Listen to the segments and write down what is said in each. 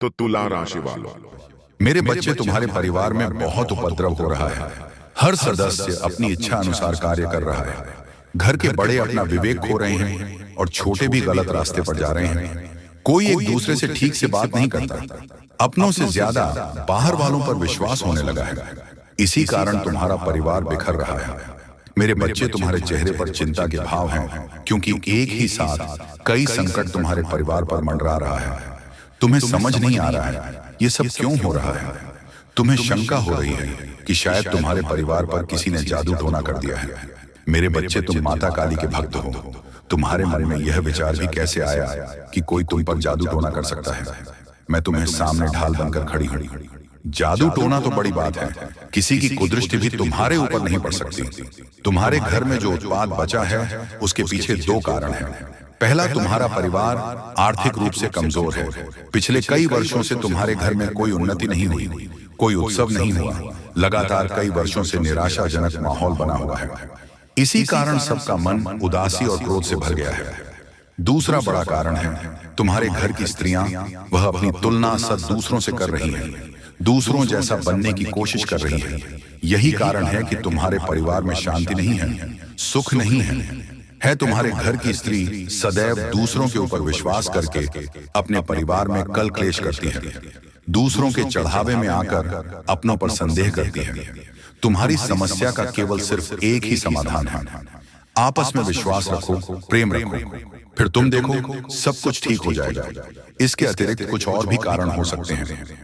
तो तुला राशि वालों, मेरे बच्चे, तुम्हारे परिवार में बहुत उपद्रव हो रहा है। हर सदस्य अपनी इच्छा अनुसार कार्य कर रहा है। घर के बड़े अपना विवेक खो रहे हैं और छोटे भी गलत रास्ते पर जा रहे हैं। कोई एक दूसरे से ठीक से बात नहीं करता। अपनों से ज्यादा बाहर वालों पर विश्वास होने लगा है। इसी कारण तुम्हारा परिवार बिखर रहा है। मेरे बच्चे, तुम्हारे चेहरे पर चिंता के भाव हैं, क्योंकि एक ही साथ कई संकट तुम्हारे परिवार पर मंडरा रहा है। तुम्हें समझ नहीं आ रहा है ये सब क्यों हो रहा है। तुम्हें शंका हो रही है कि शायद तुम्हारे परिवार पर किसी ने जादू टोना कर दिया है। मेरे बच्चे, तुम माता काली के भक्त हो। तुम्हारे मन में यह विचार भी कैसे आया कि कोई तुम पर जादू टोना कर सकता है। मैं तुम्हें सामने ढाल बनकर खड़ी हूं। जादू टोना तो बड़ी बात है, किसी की कुदृष्टि भी तुम्हारे ऊपर नहीं पड़ सकती। तुम्हारे घर में जो उत्पाद बचा है उसके पीछे दो कारण हैं। पहला, तुम्हारा परिवार आर्थिक रूप से कमजोर है। पिछले कई वर्षों से तुम्हारे घर में कोई उन्नति नहीं हुई, कोई उत्सव नहीं हुआ। लगातार कई वर्षों से निराशाजनक माहौल बना हुआ है। इसी कारण सबका मन उदासी और क्रोध से भर गया है। दूसरा बड़ा कारण है तुम्हारे घर की स्त्रियां, वह अपनी तुलना सब दूसरों से कर रही हैं, दूसरों जैसा बनने की कोशिश कर रही है। यही कारण है कि तुम्हारे परिवार में शांति नहीं है, सुख नहीं है। तुम्हारे घर की स्त्री सदैव दूसरों के ऊपर विश्वास करके अपने परिवार में कल क्लेश करती है, दूसरों के चढ़ावे में आकर अपनों पर संदेह करती है। तुम्हारी समस्या का केवल सिर्फ एक ही समाधान है, आपस में विश्वास रखो, प्रेम रखो, फिर तुम देखो सब कुछ ठीक हो जाएगा। इसके अतिरिक्त कुछ और भी कारण हो सकते हैं।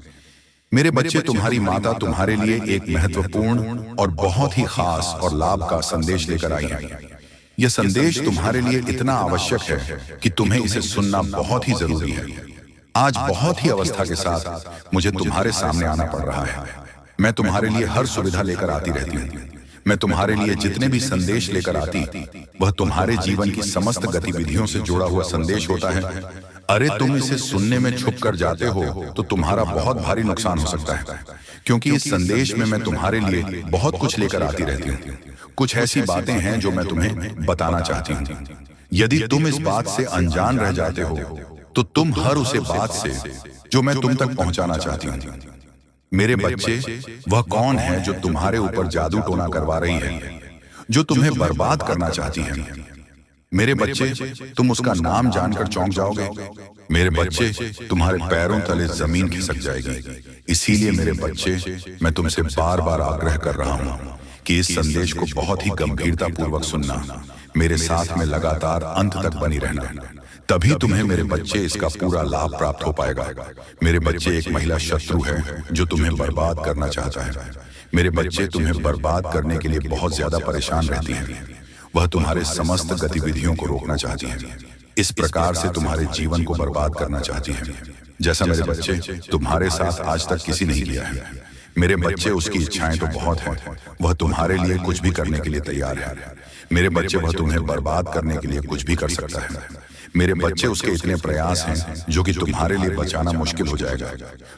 मेरे बच्चे, तुम्हारी माता तुम्हारे लिए एक महत्वपूर्ण और बहुत ही खास और लाभ का संदेश लेकर आई है। यह संदेश तुम्हारे लिए इतना आवश्यक है कि तुम्हें इसे सुनना बहुत ही जरूरी है। आज बहुत ही अवस्था के साथ मुझे तुम्हारे सामने आना पड़ रहा है। मैं तुम्हारे लिए हर सुविधा लेकर आती रहती हूँ। मैं तुम्हारे लिए जितने भी संदेश लेकर आती, वह तुम्हारे जीवन की समस्त गतिविधियों से जुड़ा हुआ संदेश होता है। अरे, तुम इसे सुनने में छुप कर जाते हो तो तुम्हारा बहुत भारी नुकसान हो सकता है, क्योंकि इस संदेश में मैं तुम्हारे लिए बहुत कुछ लेकर आती रहती हूँ। कुछ ऐसी बातें हैं जो मैं तुम्हें बताना चाहती हूँ। यदि तुम इस बात से अनजान रह जाते हो तो तुम हर उसे बात से जो मैं तुम तक पहुंचाना चाहती हूँ। मेरे बच्चे, वह कौन है जो तुम्हारे ऊपर जादू टोना करवा रही है, जो तुम्हें बर्बाद करना चाहती है। मेरे बच्चे, तुम उसका नाम जानकर चौंक जाओगे। मेरे बच्चे, तुम्हारे पैरों तले जमीन खिसक जाएगी। इसीलिए मेरे बच्चे, मैं तुमसे बार बार आग्रह कर रहा हूँ कि इस संदेश को बहुत ही गंभीरता पूर्वक सुनना, मेरे साथ में लगातार अंत तक बनी रहना, तभी तुम्हें मेरे बच्चे इसका पूरा लाभ प्राप्त हो पाएगा। मेरे बच्चे, एक महिला शत्रु है जो तुम्हें बर्बाद करना चाहता है। मेरे बच्चे, तुम्हें बर्बाद करने के लिए बहुत ज्यादा परेशान रहती है। वह तुम्हारे समस्त गतिविधियों को रोकना चाहती है, इस प्रकार से तुम्हारे जीवन को बर्बाद करना चाहती है, जैसा मेरे बच्चे तुम्हारे साथ आज तक किसी नहीं किया है। मेरे बच्चे, उसकी इच्छाएं तो बहुत हैं, वह तुम्हारे लिए कुछ भी करने के लिए तैयार है। मेरे बच्चे, वह तुम्हें बर्बाद करने के लिए कुछ भी कर सकता है। मेरे बच्चे, उसके इतने प्रयास हैं जो कि तुम्हारे लिए बचाना मुश्किल हो जाएगा।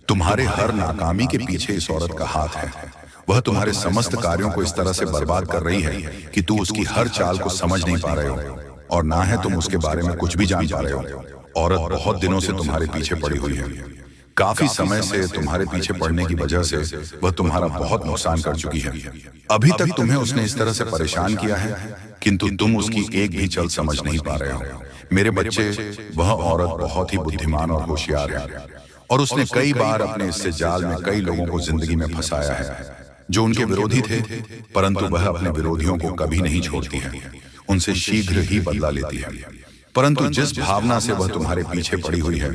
तुम्हारे हर नाकामी के पीछे इस औरत का हाथ है। वह तुम्हारे समस्त कार्यों को इस तरह से बर्बाद कर रही है कि तू उसकी हर चाल को समझ नहीं पा रहे हो, और ना है तुम उसके बारे में कुछ भी जान पा रहे हो। औरत बहुत दिनों से तुम्हारे पीछे पड़ी हुई है। काफी समय से तुम्हारे पीछे पड़ने की वजह से वह तुम्हारा बहुत नुकसान कर चुकी है। अभी तक तुम्हें उसने इस तरह से परेशान किया है, किंतु तुम उसकी एक भी चल समझ नहीं पा रहे हो। मेरे बच्चे, वह औरत बहुत ही बुद्धिमान और होशियार है, और उसने कई बार अपने इससे जाल में कई लोगों को जिंदगी में फंसाया है जो उनके विरोधी थे, परंतु वह अपने विरोधियों को कभी नहीं छोड़ती है, उनसे शीघ्र ही बदला लेती है। परंतु जिस भावना से वह तुम्हारे पीछे पड़ी हुई है,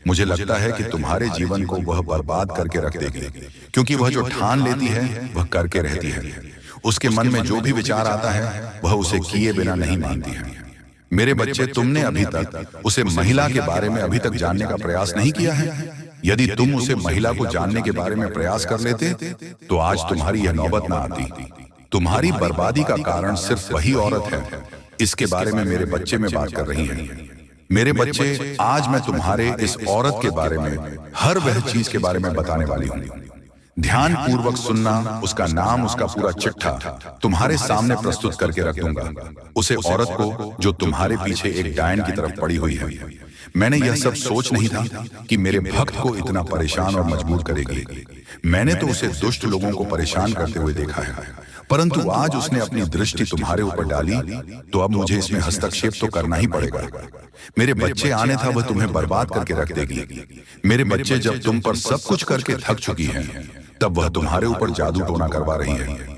मुझे लगता है कि तुम्हारे जीवन को वह बर्बाद करके रख देगी, क्योंकि वह जो ठान लेती है वह करके रहती है। उसके मन में जो भी विचार आता है वह उसे किए बिना नहीं मानती है। मेरे बच्चे, तुमने अभी तक उसे महिला के बारे में अभी तक जानने का प्रयास नहीं किया है। यदि तुम उसे महिला को जानने के बारे में प्रयास कर लेते तो आज तुम्हारी यह नौबत ना आती। तुम्हारी बर्बादी का कारण सिर्फ वही औरत है। इसके बारे में मेरे बच्चे में बात कर रही हैं। मेरे बच्चे, आज मैं तुम्हारे इस औरत के बारे में हर वह चीज के बारे में बताने वाली हूँ। ध्यान पूर्वक सुनना। उसका नाम, उसका पूरा चिट्ठा तुम्हारे सामने प्रस्तुत करके रख दूंगा। उसे औरत को जो तुम्हारे पीछे एक डायन की तरफ पड़ी हुई है। मैंने यह सब सोच नहीं था कि मेरे भक्त को इतना परेशान और मजबूर करेगी। मैंने तो उसे दुष्ट लोगों को परेशान करते हुए देखा है, परंतु आज उसने अपनी दृष्टि तुम्हारे ऊपर डाली, तो अब मुझे इसमें हस्तक्षेप तो करना ही पड़ेगा। मेरे बच्चे आने था, वह तुम्हें बर्बाद करके रख देगी। मेरे बच्चे जब तुम पर सब कुछ करके थक चुकी हैं, तब वह तुम्हारे ऊपर जादू टोना करवा रही है।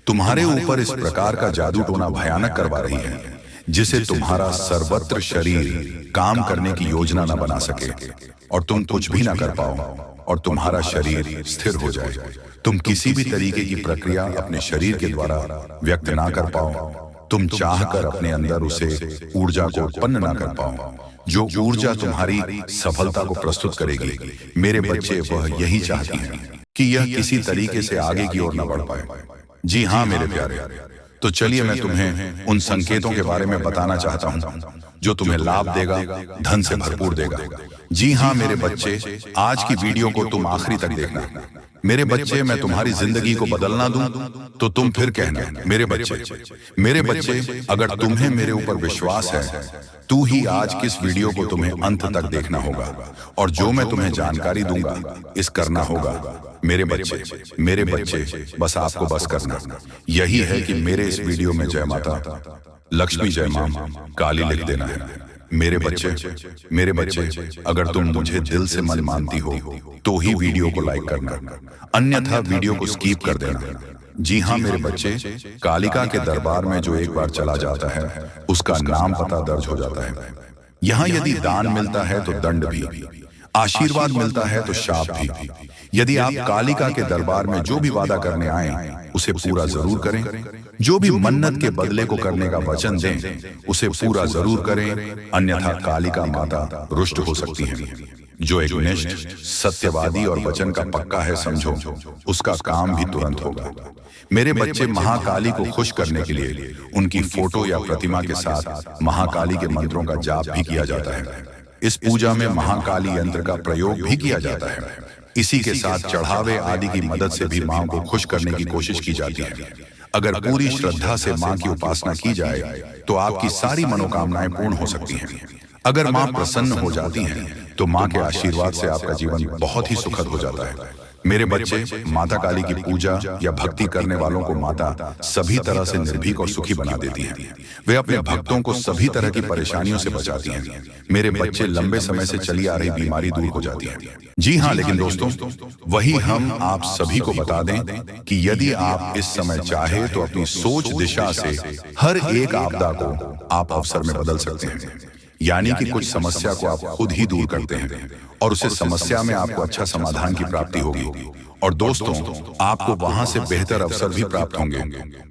तुम्हारे ऊपर इस प्रकार का जादू टोना भयानक करवा रही है जिसे तुम्हारा सर्वत्र शरीर काम करने की योजना न बना सके और तुम कुछ भी ना कर पाओ और तुम्हारा शरीर स्थिर हो जाए। तुम किसी भी तरीके की प्रक्रिया अपने शरीर के द्वारा व्यक्त ना कर पाओ। तुम चाहकर अपने अंदर उसे ऊर्जा को उत्पन्न ना कर पाओ, जो ऊर्जा तुम्हारी सफलता को प्रस्तुत करेगी। मेरे बच्चे वह यही चाहती हैं कि यह किसी तरीके से आगे की ओर न बढ़ पाए। जी हाँ मेरे प्यारे, तो चलिए मैं तुम्हें उन संकेतों के बारे में बताना चाहता हूं जो तुम्हें लाभ देगा, धन से भरपूर देगा। जी हाँ मेरे बच्चे, आज की वीडियो को तुम आखिरी तक देखना। मेरे बच्चे, मैं तुम्हारी जिंदगी को बदलना दूं तो तुम फिर कहना मेरे बच्चे, अगर तुम्हें मेरे ऊपर विश्वास है तू ही आज किस वीडियो को तुम्हें अंत तक देखना होगा और जो मैं तुम्हें जानकारी दूंगा इस करना होगा। मेरे बच्चे, बस आपको बस करना यही है कि मेरे इस वीडियो में जय माता लक्ष्मी, जय मां काली लिख देना है। मेरे बच्चे, अगर तुम मुझे दिल से मन मानती हो तो ही वीडियो को लाइक करना, अन्यथा वीडियो को स्किप कर देना। जी हाँ मेरे बच्चे, कालिका के दरबार में जो एक बार चला जाता है उसका नाम पता दर्ज हो जाता है। यहाँ यदि दान मिलता है तो दंड भी, आशीर्वाद मिलता है तो शाप भी। यदि आप कालिका के दरबार में जो भी वादा करने आए उसे पूरा जरूर करें। जो भी मन्नत के बदले को करने का वचन दें उसे पूरा जरूर करें, अन्यथा कालिका माता रुष्ट हो सकती है। जो एक निष्ठ, सत्यवादी और वचन का पक्का है समझो, उसका काम भी तुरंत होगा। मेरे बच्चे, महाकाली को खुश करने के लिए उनकी फोटो या प्रतिमा के साथ महाकाली के मंत्रों का जाप भी किया जाता है। इस पूजा में महाकाली यंत्र का प्रयोग भी किया जाता है। इसी के साथ चढ़ावे आदि की मदद से भी मां को खुश करने की कोशिश की जाती है। अगर पूरी श्रद्धा से मां की उपासना की जाए तो आपकी सारी मनोकामनाएं पूर्ण हो सकती हैं। अगर मां प्रसन्न हो जाती हैं तो मां के आशीर्वाद से आपका जीवन बहुत ही सुखद हो जाता है। मेरे बच्चे, माता काली की पूजा या भक्ति करने वालों को माता सभी तरह से निर्भीक और सुखी बना देती हैं। वे अपने भक्तों को सभी तरह की परेशानियों से बचाती हैं। मेरे बच्चे, लंबे समय से चली आ रही बीमारी दूर हो जाती है। जी हाँ, लेकिन दोस्तों, वही हम आप सभी को बता दें कि यदि आप इस समय चाहे तो अपनी सोच दिशा से हर एक आपदा को आप अवसर में बदल सकते हैं। यानी कि कुछ समस्या को आप खुद ही दूर करते हैं और उस समस्या में आपको अच्छा समाधान की प्राप्ति होगी। और दोस्तों, आपको वहां से बेहतर अवसर भी प्राप्त होंगे,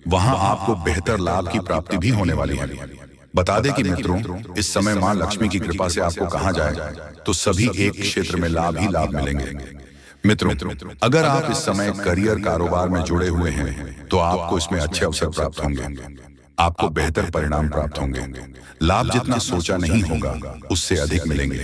वहां आपको बेहतर लाभ की प्राप्ति भी होने वाली है। बता दें कि मित्रों, इस समय मां लक्ष्मी की कृपा से आपको कहा जाए तो सभी एक क्षेत्र में लाभ ही लाभ मिलेंगे। मित्रों, अगर आप इस समय करियर कारोबार में जुड़े हुए हैं तो आपको इसमें अच्छे अवसर प्राप्त होंगे, आपको बेहतर परिणाम प्राप्त होंगे। लाभ जितना सोचा नहीं होगा उससे अधिक मिलेंगे।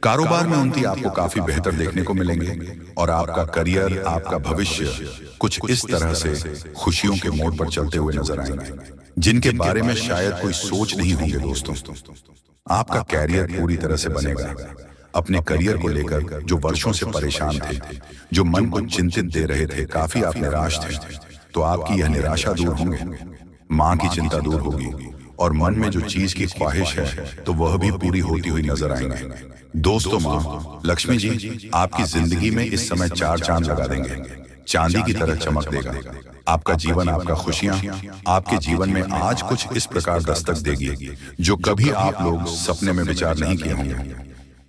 कारोबार में उन्नति आपको काफी बेहतर देखने को मिलेंगे और आपका करियर, आपका भविष्य कुछ इस तरह से खुशियों के मोड़ पर चलते हुए नजर आएंगे जिनके बारे में शायद कोई सोच नहीं होंगे। दोस्तों, आपका कैरियर पूरी तरह से बनेगा। अपने करियर को लेकर जो वर्षों से परेशान थे, जो मन को चिंतित दे रहे थे, काफी आप निराश थे, तो आपकी यह निराशा दूर होंगे। मां की चिंता दूर होगी और मन में जो चीज की ख्वाहिश है तो वह भी पूरी होती हुई नजर आएंगे। दोस्तों, मां लक्ष्मी जी आपकी जिंदगी में इस समय 4 चांद लगा देंगे, चांदी की तरह चमक देगा। आपका जीवन, आपका खुशियां आपके जीवन में आज कुछ इस प्रकार दस्तक देगी जो कभी आप लोग सपने में विचार नहीं किए होंगे।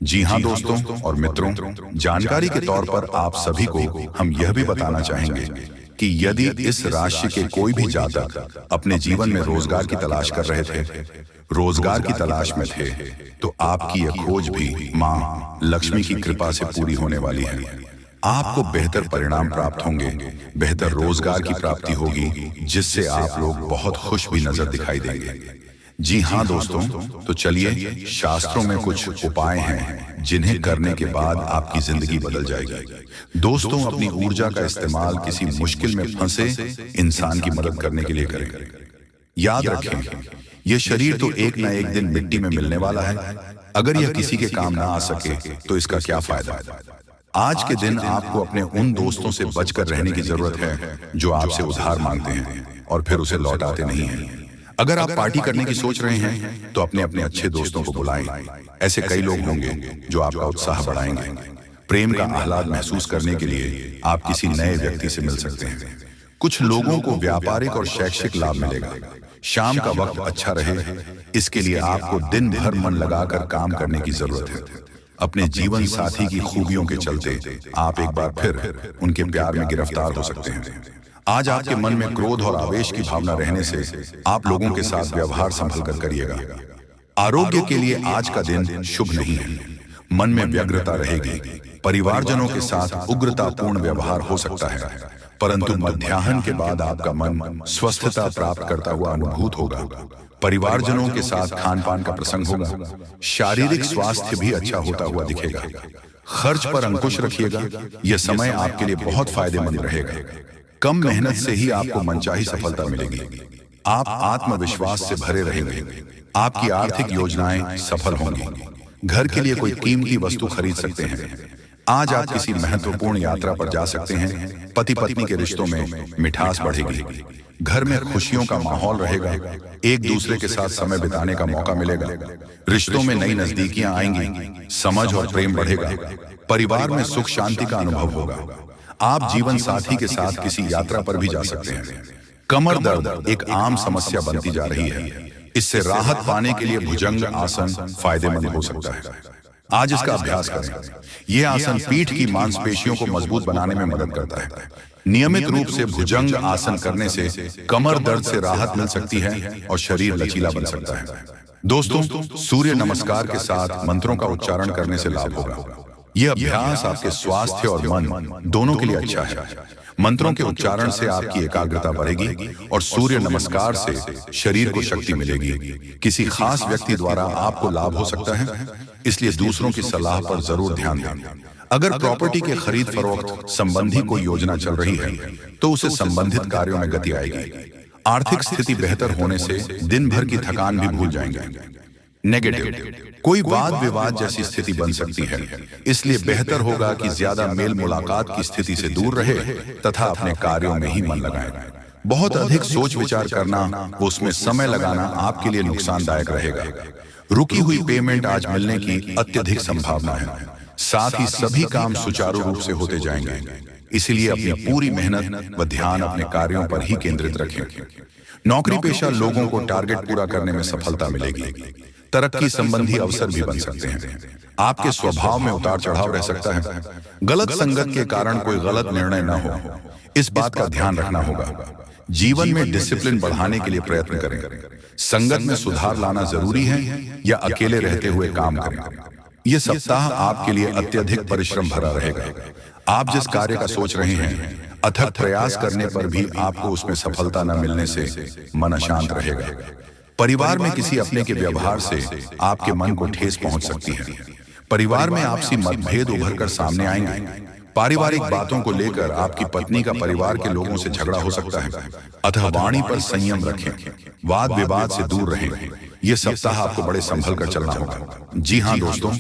जी हाँ दोस्तों और मित्रों, जानकारी के तौर पर आप सभी को हम यह भी बताना चाहेंगे कि यदि इस राशि के कोई भी जातक अपने जीवन में रोजगार की तलाश कर रहे थे, रोजगार की तलाश में थे, तो आपकी यह खोज भी मां लक्ष्मी की कृपा से पूरी होने वाली है। आपको बेहतर परिणाम प्राप्त होंगे, बेहतर रोजगार की प्राप्ति होगी जिससे आप लोग बहुत खुश भी नजर दिखाई देंगे। जी हाँ दोस्तों, तो चलिए, शास्त्रों में कुछ उपाय हैं जिन्हें करने के बाद आपकी जिंदगी बदल जाएगी। दोस्तों, अपनी ऊर्जा का इस्तेमाल किसी मुश्किल में फंसे इंसान की मदद करने के लिए करें। याद रखें, यह शरीर तो एक न एक दिन मिट्टी में मिलने वाला है। अगर यह किसी के काम ना आ सके तो इसका क्या फायदा। आज के दिन आपको अपने उन दोस्तों से बचकर रहने की जरूरत है जो आपसे उधार मांगते हैं और फिर उसे लौटाते नहीं हैं। अगर आप पार्टी करने की सोच रहे हैं तो अपने अपने अच्छे दोस्तों को बुलाएं। ऐसे कई लोग होंगे जो आपका उत्साह बढ़ाएंगे। प्रेम का आह्लाद महसूस करने के लिए आप किसी नए व्यक्ति से मिल सकते हैं। कुछ लोगों को व्यापारिक और शैक्षिक लाभ मिलेगा। शाम का वक्त अच्छा रहे, इसके लिए आपको दिन भर मन लगाकर काम करने की जरूरत है। अपने जीवन साथी की खूबियों के चलते आप एक बार फिर उनके प्यार में गिरफ्तार हो सकते हैं। आज आपके मन में क्रोध और आवेश की भावना रहने से आप लोगों के साथ व्यवहार संभल कर करिएगा। आरोग्य के लिए आज का दिन शुभ नहीं है। मन में व्यग्रता रहेगी। परिवारजनों के साथ उग्रतापूर्ण व्यवहार हो सकता है, परंतु मध्याह्न के बाद आपका मन स्वस्थता प्राप्त करता हुआ अनुभूत होगा। परिवारजनों के साथ खान पान का प्रसंग होगा। शारीरिक स्वास्थ्य भी अच्छा होता हुआ दिखेगा। खर्च पर अंकुश रखिएगा। यह समय आपके लिए बहुत फायदेमंद रहेगा। कम मेहनत से ही आपको मनचाही सफलता मिलेगी। आप आत्मविश्वास से भरे रहेंगे। आपकी आर्थिक योजनाएं सफल होंगी। घर के लिए कोई कीमती वस्तु खरीद सकते हैं। आज आप किसी महत्वपूर्ण यात्रा पर जा सकते हैं। पति पत्नी के रिश्तों में मिठास बढ़ेगी। घर में खुशियों का माहौल रहेगा। एक दूसरे के साथ समय बिताने का मौका मिलेगा। रिश्तों में नई नजदीकियां आएंगी। समझ और प्रेम बढ़ेगा। परिवार में सुख शांति का अनुभव होगा। आप जीवन साथी के साथ किसी यात्रा पर भी जा सकते हैं। कमर दर्द एक आम समस्या बनती जा रही है। इससे राहत पाने के लिए भुजंग आसन फायदेमंद हो सकता है। आज इसका अभ्यास करें। यह आसन पीठ की मांसपेशियों को मजबूत बनाने में मदद करता है। नियमित रूप से भुजंग आसन करने से कमर दर्द से राहत मिल सकती है और शरीर लचीला बन सकता है। दोस्तों, सूर्य नमस्कार के साथ मंत्रों का उच्चारण करने से लाभ होगा। यह अभ्यास आपके स्वास्थ्य और मन दोनों के लिए अच्छा है। मंत्रों के उच्चारण से आपकी एकाग्रता बढ़ेगी और सूर्य नमस्कार से शरीर को शक्ति मिलेगी। किसी खास व्यक्ति द्वारा आपको लाभ हो सकता है, इसलिए दूसरों की सलाह पर जरूर ध्यान दें। अगर प्रॉपर्टी के खरीद फरोख्त संबंधी कोई योजना चल रही है तो उसे संबंधित कार्यों में गति आएगी। आर्थिक स्थिति बेहतर होने से दिन भर की थकान भी भूल जाएंगे। नेगेटिव, कोई वाद विवाद जैसी स्थिति बन सकती है, इसलिए बेहतर होगा कि ज्यादा मेल मुलाकात की स्थिति से दूर रहे तथा अपने कार्यों में ही मन लगाए। बहुत अधिक सोच विचार करना, उसमें समय लगाना आपके लिए नुकसानदायक रहेगा। रुकी हुई पेमेंट आज मिलने की अत्यधिक संभावना है। साथ ही सभी काम सुचारू रूप से होते जाएंगे। इसलिए अपनी पूरी मेहनत व ध्यान अपने कार्यों पर ही केंद्रित रखें। नौकरी पेशा लोगों को टारगेट पूरा करने में सफलता मिलेगी। तरक्की संबंधी अवसर भी बन सकते हैं। आपके स्वभाव में उतार चढ़ाव रह सकता है। गलत संगत के कारण कोई गलत निर्णय न हो, इस बात का ध्यान रखना होगा। जीवन में डिसिप्लिन बढ़ाने के लिए प्रयत्न करें। संगत में सुधार लाना जरूरी है या अकेले रहते हुए काम करें। यह सप्ताह आपके लिए अत्यधिक परिश्रम भरा रहेगा। आप जिस कार्य का सोच रहे हैं, अथक प्रयास करने पर भी आपको उसमें सफलता न मिलने से मन अशांत रहेगा। परिवार में किसी अपने के व्यवहार से आपके मन को ठेस पहुंच सकती है। परिवार में आपसी मतभेद उभर कर सामने आएंगे। पारिवारिक बातों को लेकर आपकी पत्नी का परिवार के लोगों से झगड़ा हो सकता है। अतः वाणी पर संयम रखें। वाद विवाद से दूर रहें। यह सप्ताह आपको बड़े संभल कर चलना होगा। जी हाँ दोस्तों,